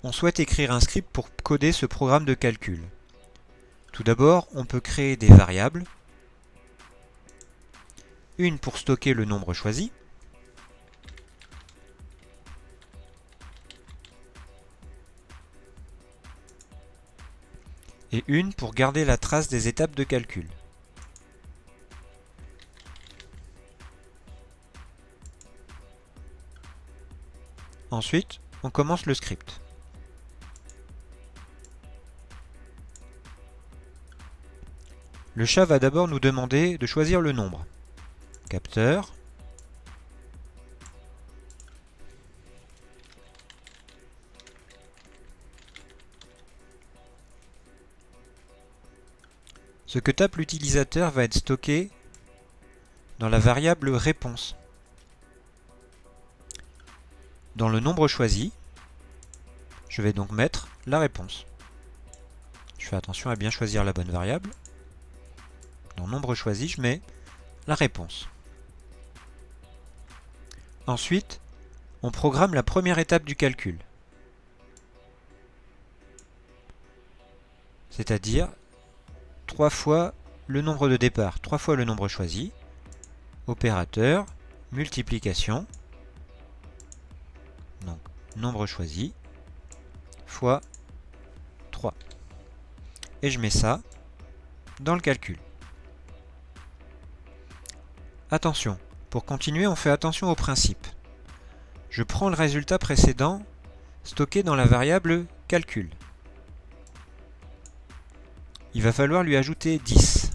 On souhaite écrire un script pour coder ce programme de calcul. Tout d'abord, on peut créer des variables. Une pour stocker le nombre choisi. Et une pour garder la trace des étapes de calcul. Ensuite, on commence le script. Le chat va d'abord nous demander de choisir le nombre. Capteur. Ce que tape l'utilisateur va être stocké dans la variable réponse. Dans le nombre choisi, je vais donc mettre la réponse. Je fais attention à bien choisir la bonne variable. Dans nombre choisi, je mets la réponse. Ensuite, on programme la première étape du calcul. C'est-à-dire 3 fois le nombre de départ, 3 fois le nombre choisi, opérateur, multiplication, donc nombre choisi, fois 3. Et je mets ça dans le calcul. Attention, pour continuer, on fait attention au principe. Je prends le résultat précédent stocké dans la variable calcul. Il va falloir lui ajouter 10.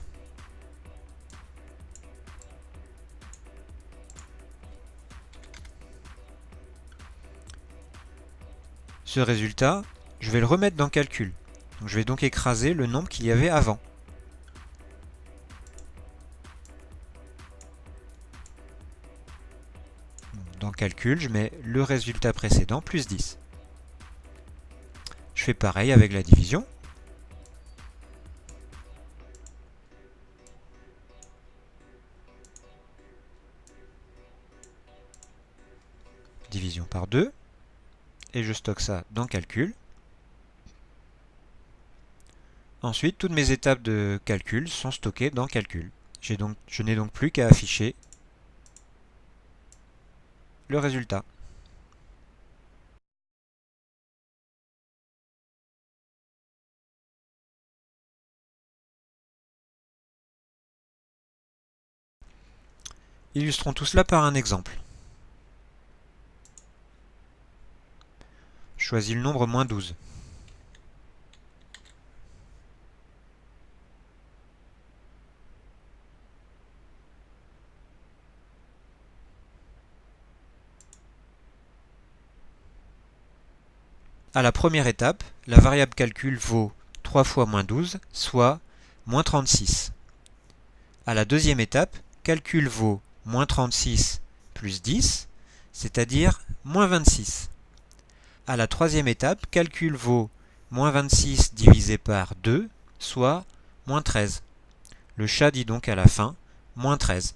Ce résultat, je vais le remettre dans calcul. Donc, je vais donc écraser le nombre qu'il y avait avant. Dans calcul, je mets le résultat précédent plus 10. Je fais pareil avec la division. Division par 2. Et je stocke ça dans calcul. Ensuite, toutes mes étapes de calcul sont stockées dans calcul. Je n'ai donc plus qu'à afficher le résultat. Illustrons tout cela par un exemple. Je choisis le nombre moins 12. À la première étape, la variable calcul vaut 3 fois moins 12, soit moins 36. À la deuxième étape, calcul vaut moins 36 plus 10, c'est-à-dire moins 26. À la troisième étape, calcul vaut moins 26 divisé par 2, soit moins 13. Le chat dit donc à la fin moins 13.